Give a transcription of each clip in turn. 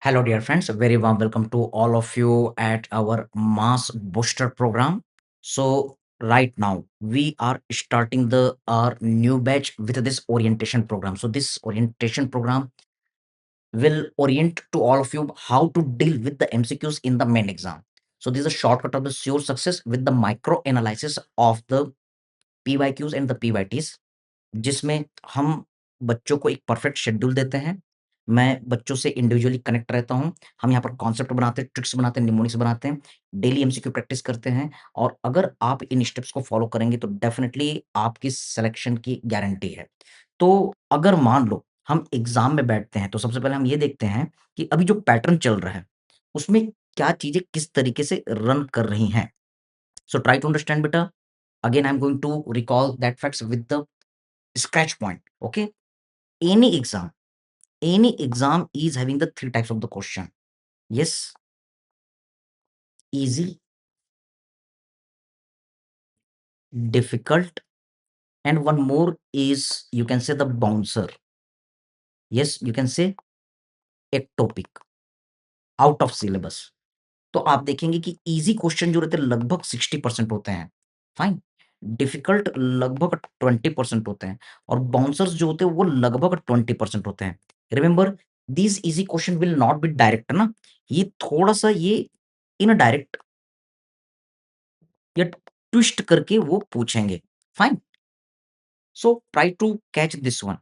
Hello, dear friends. A very warm welcome to all of you at our Mass Booster program. So, right now we are starting the our new batch with this orientation program. So, this orientation program will orient to all of you how to deal with the MCQs in the main exam. So, this is a shortcut of the sure success with the micro analysis of the PYQs and the PYTs. जिसमें हम बच्चों को एक perfect schedule देते हैं। मैं बच्चों से इंडिविजुअली कनेक्ट रहता हूँ। हम यहाँ पर कॉन्सेप्ट बनाते हैं, ट्रिक्स बनाते हैं, निमोनिक्स बनाते हैं, डेली एमसीक्यू प्रैक्टिस करते हैं और अगर आप इन स्टेप्स को फॉलो करेंगे तो डेफिनिटली आपकी सिलेक्शन की गारंटी है। तो अगर मान लो हम एग्ज़ाम में बैठते हैं, तो सबसे पहले हम ये देखते हैं कि अभी जो पैटर्न चल रहा है, उसमें क्या चीज़ें किस तरीके से रन कर रही हैं। सो ट्राई टू अंडरस्टैंड बेटा। Again I am going to recall that facts with the scratch point. Okay, any exam is having the three types of the question. Yes, easy, difficult, and one more is you can say the bouncer. Yes, you can say ectopic, out of syllabus. तो आप देखेंगे कि easy question जो रहते हैं लगभग 60% होते हैं। फाइन। डिफिकल्ट लगभग 20% होते हैं और बाउंसर्स जो होते हैं वो लगभग 20% होते हैं। Remember, these easy question will not be direct ना, ये थोड़ा सा ये इनडायरेक्ट या ट्विस्ट करके वो पूछेंगे। Fine. So try to catch this one.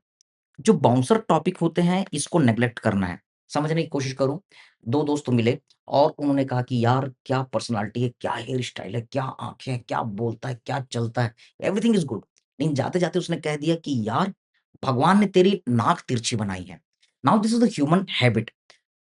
जो बाउंसर टॉपिक होते हैं इसको नेग्लेक्ट करना है। समझने की कोशिश करो। 2 दोस्त मिले और उन्होंने कहा कि यार क्या पर्सनैलिटी है, क्या हेयर स्टाइल है, क्या आँखें हैं, क्या बोलता है, क्या चलता है, एवरीथिंग इज़ गुड। लेकिन जाते-जाते उसने कह दिया कि यार भगवान ने तेरी नाक तिरछी बनाई है। Now this is the human habit.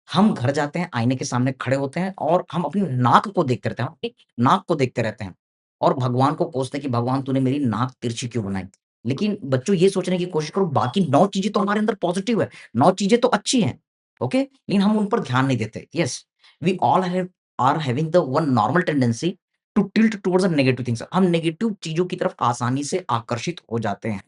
हम घर जाते हैं, आईने के सामने खड़े होते हैं और हम अपनी नाक को देखते रहते हैं, हम अपनी नाक को देखते रहते हैं और भगवान को कोसते हैं कि भगवान तूने मेरी नाक तिरछी क्यों बनाई? लेकिन बच्चों ये सोचने की कोशिश करो बाकी 9 चीज़ें तो हमारे अंदर पॉज़िटिव है, 9 चीज़ें तो अच्छी हैं, ओके? लेकिन हम उन पर ध्यान नहीं देते। Yes, we all have are having the one normal tendency to tilt towards the negative things. हम नेगेटिव चीज़ों की तरफ आसानी से आकर्षित हो जाते हैं।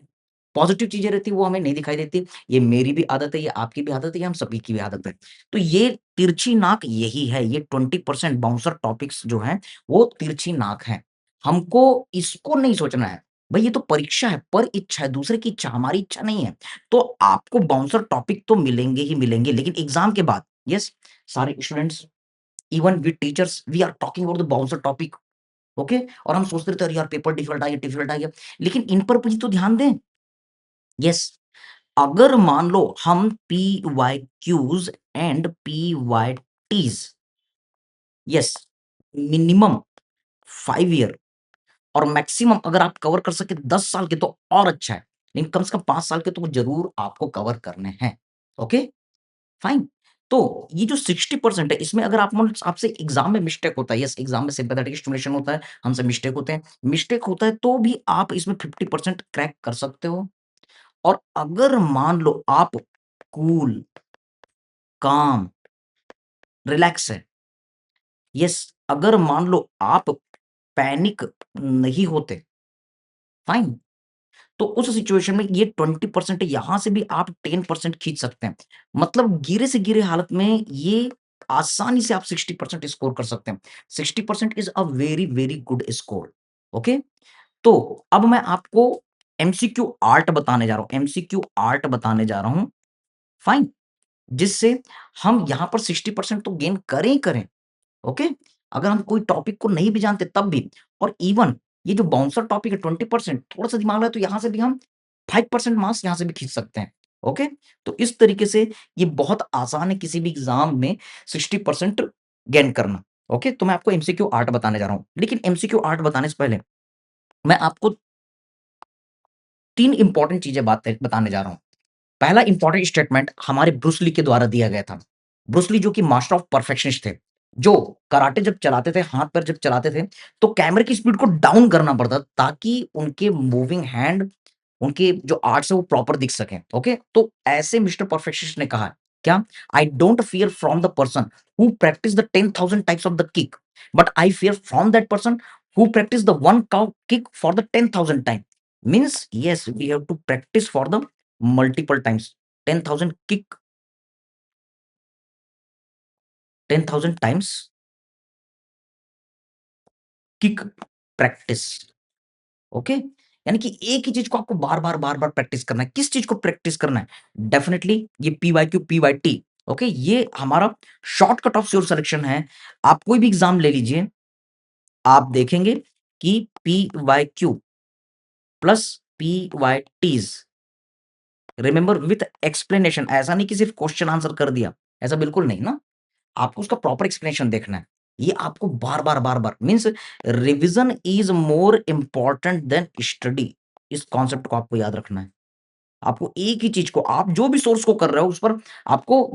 पॉज़िटिव चीज़ें रहती हैं वो हमें नहीं दिखाई देती। ये मेरी भी आदत है, ये आपकी भी आदत है, ये हम सभी की भी आदत है। तो ये तिरछी नाक यही है, ये 20% बाउंसर टॉपिक्स जो हैं, वो तिरछी नाक हैं। हमको इसको नहीं सोचना है। भई ये तो परीक्षा है, पर इच्छा है, दूसरे की इच्छा, हमारी इच्छा नहीं है। तो आपको बाउंसर टॉपिक तो मिलेंगे ही मिलेंगे, लेकिन एग्ज़ाम के बाद यस, सारे students even we teachers we are talking about the bouncer topic, okay? और हम सोचते रहते हैं, अरे यार पेपर डिफिकल्ट आ गया। लेकिन इन पर भी तो ध्यान दें। यस, अगर मान लो हम PYQs and PYTs yes minimum 5 year और मैक्सिमम अगर आप कवर कर सके 10 साल के तो और अच्छा है। लेकिन कम से कम 5 साल के तो वो ज़रूर आपको कवर करने हैं। Okay, fine. तो ये जो 60% है इसमें अगर आप मान आपसे एग्ज़ाम में मिस्टेक होता है, यस एग्ज़ाम में सिम्पैथेटिक स्टिमुलेशन होता है, हमसे मिस्टेक होते हैं। मिस्टेक होता है तो भी आप इसमें 50% क्रैक कर सकते हो। और अगर मान लो आप कूल, काम, रिलैक्स है। यस, अगर मान लो आप पैनिक नहीं होते, फाइन। तो उस सिचुएशन में ये 20% यहाँ से भी आप 10% खींच सकते हैं। मतलब गिरे से गिरे हालत में ये आसानी से आप 60% स्कोर कर सकते हैं। 60% is a very, very good score. Okay? तो अब मैं आपको एमसीक्यू आर्ट बताने जा रहा हूँ, एमसीक्यू आर्ट बताने जा रहा हूँ, फाइन? जिससे हम यहाँ पर 60% तो गेन करें ही करें, ओके? अगर हम कोई टॉपिक को नहीं भी जानते तब भी और इवन ये जो बाउंसर टॉपिक है 20% थोड़ा-सा दिमाग लगाए तो यहाँ से भी हम 5% मार्क्स यहाँ से भी खींच सकते हैं, ओके? तो इस तरीके से ये बहुत आसान है किसी भी एग्ज़ाम में 60% गेन करना, ओके? तो मैं आपको एमसीक्यू आर्ट बताने जा रहा हूँ। लेकिन एमसीक्यू आर्ट बताने से पहले मैं आपको 3 इम्पोर्टेंट चीज़ें बातें बताने जा रहा हूँ। पहला इंपॉर्टेंट स्टेटमेंट हमारे ब्रूस ली के द्वारा दिया गया था। ब्रूस ली जो कि मास्टर ऑफ परफेक्शनिस्ट थे, जो कराटे जब चलाते थे, हाथ-पैर जब चलाते थे, तो कैमरे की स्पीड को डाउन करना पड़ता ताकि उनके मूविंग हैंड, उनके जो आर्ट्स है वो प्रॉपर दिख सकें, ओके? तो ऐसे मिस्टर परफेक्शनिस्ट ने कहा, क्या? I don't fear from the person who practice the 10,000 types of the kick, but I fear from that person who practice the one cow kick for the 10,000 time. Means yes, we have to practice for the multiple times, 10,000 kick 10,000 times kick practice. Okay? यानी कि एक ही चीज़ को आपको बार-बार, बार-बार practice करना है। किस चीज़ को प्रैक्टिस करना है? डेफिनिटली ये पीवाईक्यू, पीवाईटी, ओके? ये हमारा शॉर्टकट ऑफ श्योर सिलेक्शन है। आप कोई भी एग्ज़ाम ले लीजिए, आप देखेंगे कि PYQ plus PYTs, remember with explanation, ऐसा नहीं कि सिर्फ क्वेश्चन आंसर कर दिया, ऐसा बिल्कुल नहीं ना। आपको उसका प्रॉपर एक्सप्लेनेशन देखना है। ये आपको बार-बार, बार-बार means revision is more important then study. इस कॉन्सेप्ट को आपको याद रखना है। आपको एक ही चीज़ को, आप जो भी सोर्स को कर रहे हो उस पर आपको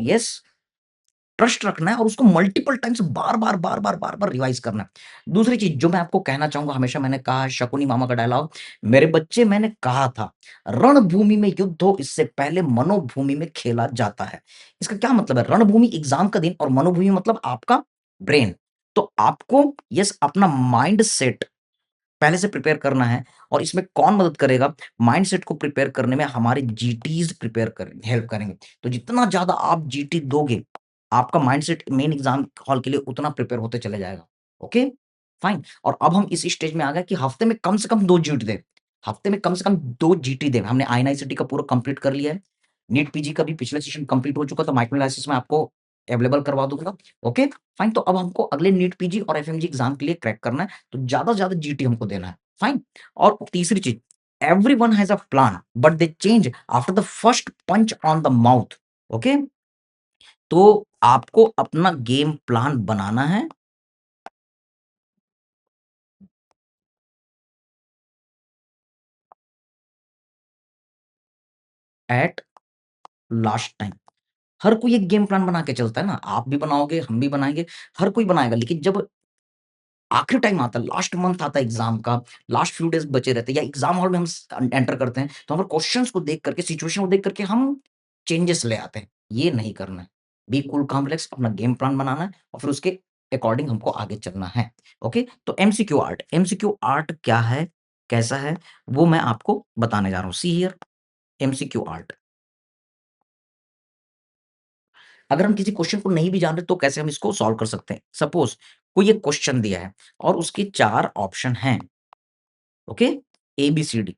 ट्रस्ट रखना है और उसको मल्टीपल टाइम्स बार-बार, बार-बार, बार-बार रिवाइज़ करना है। दूसरी चीज़ जो मैं आपको कहना चाहूँगा, हमेशा मैंने कहा है, शकुनी मामा का डायलॉग, मेरे बच्चे मैंने कहा था, रणभूमि में युद्ध हो इससे पहले मनोभूमि में खेला जाता है। इसका क्या मतलब है? रणभूमि एग्ज़ाम का दिन और मनोभूमि मतलब आपका ब्रेन। तो आपको अपना माइंडसेट पहले से प्रिपेयर करना है और इसमें कौन मदद करेगा? माइंडसेट को प्रिपेयर करने में हमारे जीटीज़ प्रिपेयर करेंगे, हेल्प करेंगे। तो जितना ज़्यादा आप जीटी दोगे, आपका माइंडसेट मेन एग्ज़ाम हॉल के लिए उतना प्रिपेयर होते चले जाएगा। ओके? फाइन। और अब हम इस स्टेज में आ गए कि हफ्ते में कम से कम 2 जीटी दें। हफ्ते में कम से कम 2 जीटी दें। हमने आईएनआईसीटी का पूरा कंप्लीट कर लिया है। नीट पीजी का भी पिछला सेशन कंप्लीट हो चुका, तो माइक्रो एनालिसिस में आपको अवेलेबल करवा दूँगा। ओके? फाइन। तो अब हमको अगले नीट पीजी और एफएमजी एग्ज़ाम के लिए क्रैक करना है, तो ज़्यादा से ज़्यादा जीटी हमको देना है। फाइन। और तीसरी चीज़, everyone has a plan but they change after the first punch on the mouth. Okay? तो आपको अपना गेम प्लान बनाना है एट लास्ट टाइम। हर कोई एक गेम प्लान बना के चलता है ना, आप भी बनाओगे, हम भी बनाएँगे, हर कोई बनाएगा। लेकिन जब आखिरी टाइम आता है, लास्ट मंथ आता है एग्ज़ाम का, लास्ट फ्यू डेज़ बचे रहते हैं या एग्ज़ाम हॉल में हम एंटर करते हैं, तो हमारे क्वेश्चन्स को देख करके, सिचुएशन को देख करके हम चेंजेस ले आते हैं। ये नहीं करना है। बी कूल काम रिलैक्स, अपना गेम प्लान बनाना है और फिर उसके अकॉर्डिंग हमको आगे चलना है। ओके? तो एमसीक्यू आर्ट, एमसीक्यू आर्ट क्या है, कैसा है, वो मैं आपको बताने जा रहा हूँ। See here MCQ art. अगर हम किसी क्वेश्चन को नहीं भी जान रहे तो कैसे हम इसको सॉल्व कर सकते हैं? सपोज़ कोई एक क्वेश्चन दिया है और उसके 4 ऑप्शन हैं। ओके? ए, बी, सी, डी।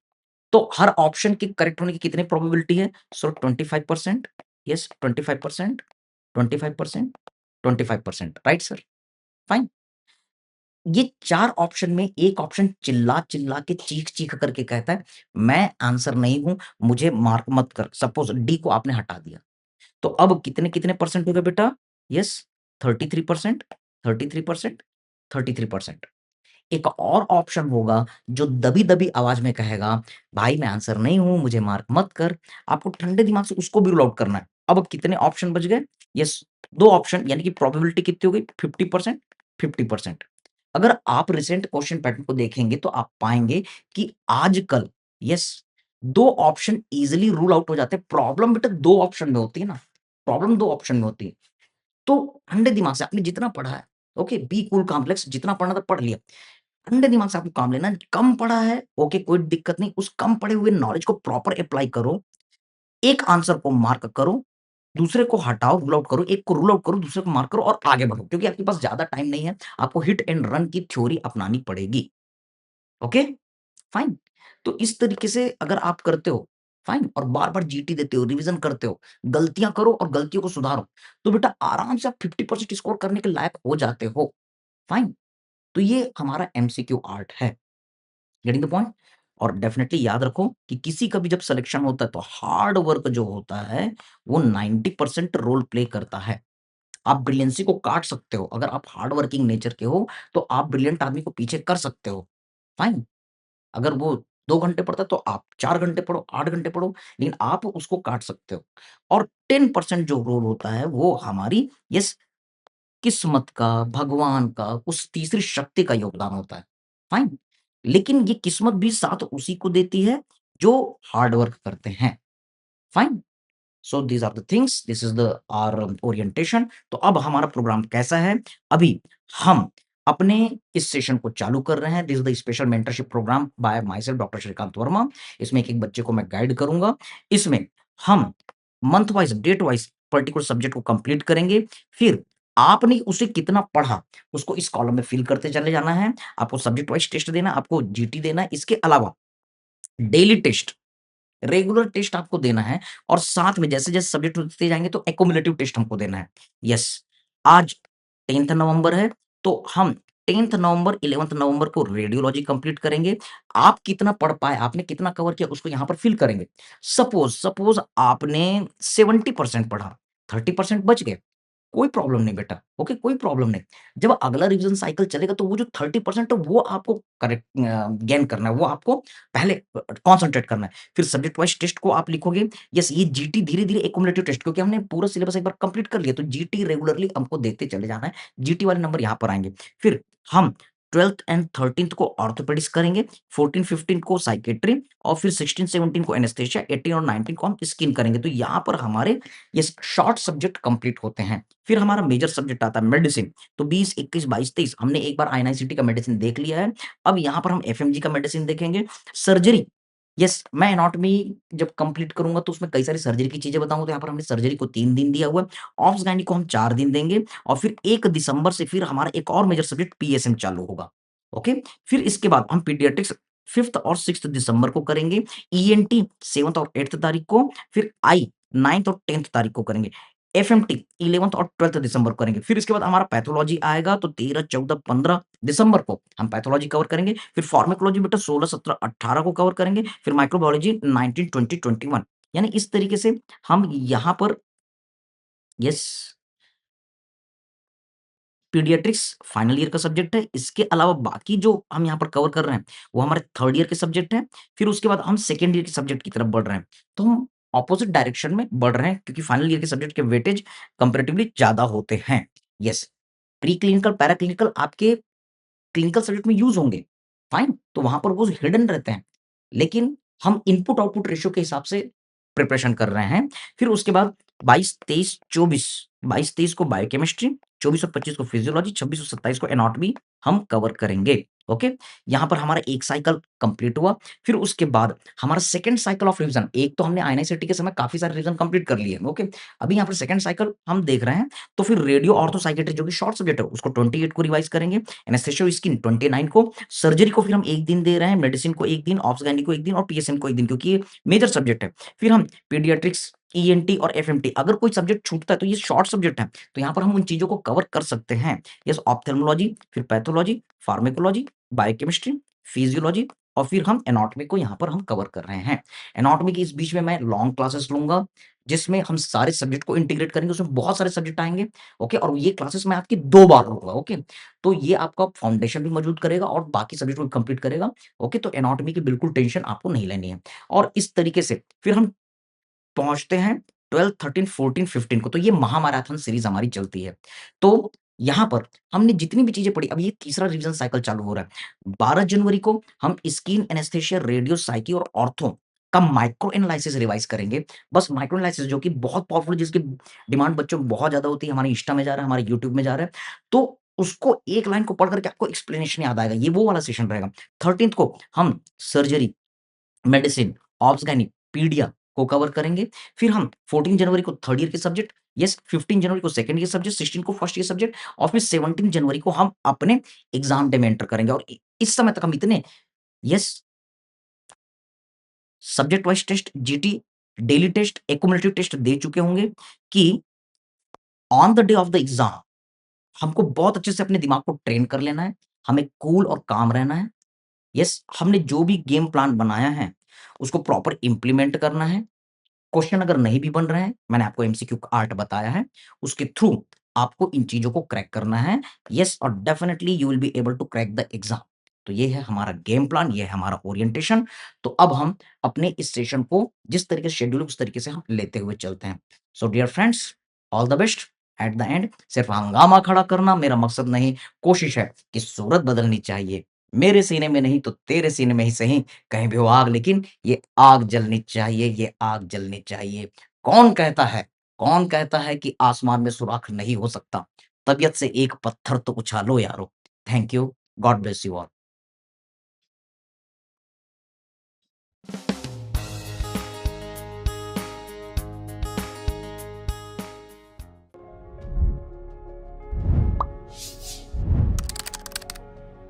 तो हर ऑप्शन के करेक्ट होने की कितनी प्रोबेबिलिटी है? सो 25%, यस 25%, 25%, 25%, राइट सर? फाइन। ये 4 ऑप्शन में एक ऑप्शन चिल्ला-चिल्ला के, चीख-चीख करके कहता है, मैं आंसर नहीं हूँ, मुझे मार्क मत कर। सपोज़ डी को आपने हटा दिया। तो अब कितने-कितने परसेंट हो गए बेटा? यस 33%, 33%, 33%। एक और ऑप्शन होगा जो दबी-दबी आवाज़ में कहेगा, भाई मैं आंसर नहीं हूँ, मुझे मार्क मत कर। आपको ठंडे दिमाग से उसको भी रूल आउट करना है। अब कितने ऑप्शन बच गए? यस 2 ऑप्शन, यानी कि प्रोबेबिलिटी कितनी हो गई? 50%, 50%। अगर आप रिसेंट क्वेश्चन पैटर्न को देखेंगे तो आप पाएँगे कि आजकल yes 2 option easily rule out हो जाते हैं। प्रॉब्लम बेटा 2 ऑप्शन में होती है ना, प्रॉब्लम 2 ऑप्शन में होती है। तो ठंडे दिमाग से आपने जितना पढ़ा है, ओके, बी कूल कॉम्प्लेक्स, जितना पढ़ना था पढ़ लिया। ठंडे दिमाग से आपको काम लेना है। कम पढ़ा है, ओके, कोई दिक्कत नहीं। उस कम पढ़े हुए नॉलेज को प्रॉपर अप्लाई करो। एक आंसर को मार्क करो, दूसरे को हटाओ, रूल आउट करो, एक को रूल आउट करो, दूसरे को मार्क करो और आगे बढ़ो। क्योंकि आपके पास ज़्यादा टाइम नहीं है। आपको हिट एंड रन की थ्योरी अपनानी पड़ेगी। ओके? फाइन। तो इस तरीके से अगर आप करते हो, फाइन, और बार-बार जीटी देते हो, रिवीज़न करते हो, गलतियाँ करो और गलतियों को सुधारो, तो बेटा आराम से आप 50% स्कोर करने के लायक हो जाते हो। फाइन। तो ये हमारा एमसीक्यू आर्ट है। Getting the point? और डेफिनिटली याद रखो कि किसी का भी जब सिलेक्शन होता है तो हार्ड वर्क जो होता है वो 90% रोल प्ले करता है। आप ब्रिलियंसी को काट सकते हो। अगर आप हार्ड वर्किंग नेचर के हो तो आप ब्रिलियंट आदमी को पीछे कर सकते हो। फाइन। अगर वो 2 घंटे पढ़ता है तो आप 4 घंटे पढ़ो, 8 घंटे पढ़ो, लेकिन आप उसको काट सकते हो। और 10% जो रोल होता है वो हमारी यस किस्मत का, भगवान का, उस तीसरी शक्ति का योगदान होता है। फाइन? लेकिन ये किस्मत भी साथ उसी को देती है जो हार्ड वर्क करते हैं। Fine? So these are the things, this is the our orientation. तो अब हमारा प्रोग्राम कैसा है? अभी हम अपने इस सेशन को चालू कर रहे हैं। This is the special mentorship programme by myself doctor Shrikant Varma. इसमें एक-एक बच्चे को मैं गाइड करूँगा। इसमें हम month wise, date wise particular subject को कंप्लीट करेंगे। फिर आपने उसे कितना पढ़ा, उसको इस कॉलम में फिल करते चले जाना है। आपको सब्जेक्ट वाइज़ टेस्ट देना है, आपको जीटी देना है। इसके अलावा डेली टेस्ट, रेगुलर टेस्ट आपको देना है और साथ में जैसे-जैसे सब्जेक्ट होते जाएँगे तो एक्युमुलेटिव टेस्ट हमको देना है। यस, आज 10th नवंबर है, तो हम 10th नवंबर, 11th नवंबर को रेडियोलॉजी कंप्लीट करेंगे। आप कितना पढ़ पाए, आपने कितना कवर किया उसको यहाँ पर फिल करेंगे। सपोज़ आपने 70% पढ़ा, 30% बच गए। कोई प्रॉब्लम नहीं बेटा, ओके, कोई प्रॉब्लम नहीं। जब अगला रिवीजन साइकिल चलेगा तो वो जो 30% है वो आपको गेन करना है, वो आपको पहले कॉन्संट्रेट करना है। फिर सब्जेक्ट वाइज़ टेस्ट को आप लिखोगे, यस ये जीटी धीरे-धीरे एक्युमुलेटिव टेस्ट क्योंकि हमने पूरा सिलेबस एक बार कंप्लीट कर लिया तो जीटी रेगुलरली हमको देते चले जाना है, जीटी वाले नंबर यहाँ पर आएँगे। फिर हम 12th एंड 13th को ऑर्थोपेडिक्स करेंगे, 14-15 को साइकियाट्री और फिर 16-17 को एनेस्थेसिया, 18 और 19 को हम स्किन करेंगे। तो यहाँ पर हमारे ये शॉर्ट सब्जेक्ट कंप्लीट होते हैं। फिर हमारा मेजर सब्जेक्ट आता है मेडिसिन। तो 20, 21, 22, 23 हमने एक बार आईएनआईसीटी का मेडिसिन देख लिया है। अब यहाँ पर हम एफएमजी का मेडिसिन देखेंगे। सर्जरी, यस मैं एनाटॉमी जब कंप्लीट करूँगा तो उसमें कई सारी सर्जरी की चीज़ें बताऊँगा तो यहाँ पर हमने सर्जरी को 3 दिन दिया हुआ है। ऑब्स गायनी को हम 4 दिन देंगे और फिर 1 दिसंबर से फिर हमारा एक और मेजर सब्जेक्ट पीएसएम चालू होगा। ओके? फिर इसके बाद हम पीडियाट्रिक्स 5th और 6th दिसंबर को करेंगे। ईएनटी 7th और 8th तारीख को, फिर आई 9th और 10th तारीख को करेंगे। एफएमटी 11th और 12th दिसंबर को करेंगे। फिर इसके बाद हमारा पैथोलॉजी आएगा तो 13, 14, 15 दिसंबर को हम पैथोलॉजी कवर करेंगे। फिर फार्माकोलॉजी बेटा 16, 17, 18 को कवर करेंगे। फिर माइक्रोबायोलॉजी 19, 20, 21 यानी इस तरीके से हम यहाँ पर यस पीडियाट्रिक्स फाइनल ईयर का सब्जेक्ट है। इसके अलावा बाकी जो हम यहाँ पर कवर कर रहे हैं, वो हमारे 3rd ईयर के सब्जेक्ट हैं। फिर उसके बाद हम 2nd ईयर के सब्जेक्ट की तरफ बढ़ रहे हैं। तो हम अपोज़िट डायरेक्शन में बढ़ रहे हैं क्योंकि फाइनल ईयर के सब्जेक्ट के वेटेज कंपैरेटिवली ज़्यादा होते हैं। Yes, pre clinical, para clinical आपके क्लिनिकल सब्जेक्ट में यूज़ होंगे, फाइन, तो वहाँ पर वो हिडन रहते हैं। लेकिन हम इनपुट-आउटपुट रेशियो के हिसाब से प्रिपरेशन कर रहे हैं। फिर उसके बाद 22, 23, 24 22-23 को बायोकेमिस्ट्री, 24 और 25 को फिजियोलॉजी, 26 और 27 को एनाटॉमी हम कवर करेंगे, ओके? यहाँ पर हमारा एक साइकिल कंप्लीट हुआ। फिर उसके बाद हमारा सेकंड साइकिल ऑफ रिवीजन, एक तो हमने आईएनआईसीटी के समय काफ़ी सारे रिवीजन कंप्लीट कर लिए, ओके? अभी यहाँ पर सेकंड साइकिल हम देख रहे हैं, तो फिर रेडियो ऑर्थो साइकियाट्री जो कि शॉर्ट सब्जेक्ट है, उसको 28 को रिवाइज़ करेंगे। एनेस्थेसिया स्किन 29 को, सर्जरी को फिर हम 1 दिन दे रहे हैं, मेडिसिन को 1 दिन, ऑब्स गायनी को 1 दिन और पीएसएम को 1 दिन क्योंकि ये मेजर सब्जेक्ट है। फिर हम पीडियाट्रिक्स, ईएनटी और एफएमटी अगर कोई सब्जेक्ट छूटता है तो ये शॉर्ट सब्जेक्ट है, तो यहाँ पर हम उन चीज़ों को कवर कर सकते हैं। यस ऑप्थेल्मोलॉजी, फिर पैथोलॉजी, फार्माकोलॉजी, बायोकेमिस्ट्री, फिजियोलॉजी और फिर हम एनाटॉमी को यहाँ पर हम कवर कर रहे हैं। एनाटॉमी के इस बीच में मैं लॉन्ग क्लासेस लूँगा, जिसमें हम सारे सब्जेक्ट को इंटीग्रेट करेंगे, उसमें बहुत सारे सब्जेक्ट आएँगे, ओके? और ये क्लासेस मैं आपकी 2 बार लूँगा, ओके? तो ये आपका फाउंडेशन भी मजबूत करेगा और बाकी सब्जेक्ट को भी कंप्लीट करेगा, ओके? तो एनाटॉमी की बिल्कुल टेंशन आपको नहीं लेनी है। और इस तरीके से फिर हम पहुँचते हैं 12, 13, 14, 15 को, तो ये महामैराथन सीरीज़ हमारी चलती है। तो यहाँ पर हमने जितनी भी चीज़ें पढ़ी, अब ये तीसरा रिवीजन साइकिल चालू हो रहा है। 12 जनवरी को हम स्किन एनेस्थेसिया, रेडियो, साइकी और ऑर्थो का माइक्रो एनालिसिस रिवाइज़ करेंगे। बस माइक्रो एनालिसिस जो कि बहुत पावरफुल जिसकी डिमांड बच्चों में बहुत ज़्यादा होती है, हमारे इंस्टा में जा रहा है, हमारे यूट्यूब में जा रहा है। तो उसको एक लाइन को पढ़ कर के आपको एक्सप्लेनेशन याद आएगा, ये वो वाला सेशन रहेगा। 13th को हम सर्जरी, मेडिसिन, ऑब्स गायनी, पीडिया को कवर करेंगे। फिर हम 14 जनवरी को 3rd ईयर के सब्जेक्ट, यस 15 जनवरी को 2nd ईयर सब्जेक्ट, 16 को 1st ईयर सब्जेक्ट और फिर 17 जनवरी को हम अपने एग्ज़ाम डे में एंटर करेंगे और इस समय तक हम इतने yes subject wise test, GT, daily test, cumulative test दे चुके होंगे कि on the day of the exam हमको बहुत अच्छे से अपने दिमाग को ट्रेन कर लेना है, हमें कूल और काम रहना है। यस, हमने जो भी गेम प्लान बनाया है, उसको प्रॉपर इम्प्लीमेंट करना है। क्वेश्चन अगर नहीं भी बन रहे हैं, मैंने आपको एमसीक्यू का आर्ट बताया है, उसके थ्रू आपको इन चीज़ों को क्रैक करना है। येस और definitely you will be able to crack the exam. तो ये है हमारा गेम प्लान, ये है हमारा ओरिएंटेशन। तो अब हम अपने इस सेशन को जिस तरीके से शेड्यूल है, उस तरीके से हम लेते हुए चलते हैं। So dear friends, all the best. At the end सिर्फ हंगामा खड़ा करना मेरा मकसद नहीं, कोशिश है कि सूरत बदलनी चाहिए। मेरे सीने में नहीं तो तेरे सीने में ही सही, कहीं भी हो आग लेकिन ये आग जलनी चाहिए, ये आग जलनी चाहिए। कौन कहता है कि आसमान में सुराख नहीं हो सकता? तबीयत से एक पत्थर तो उछालो यारो। Thank you, God bless you all.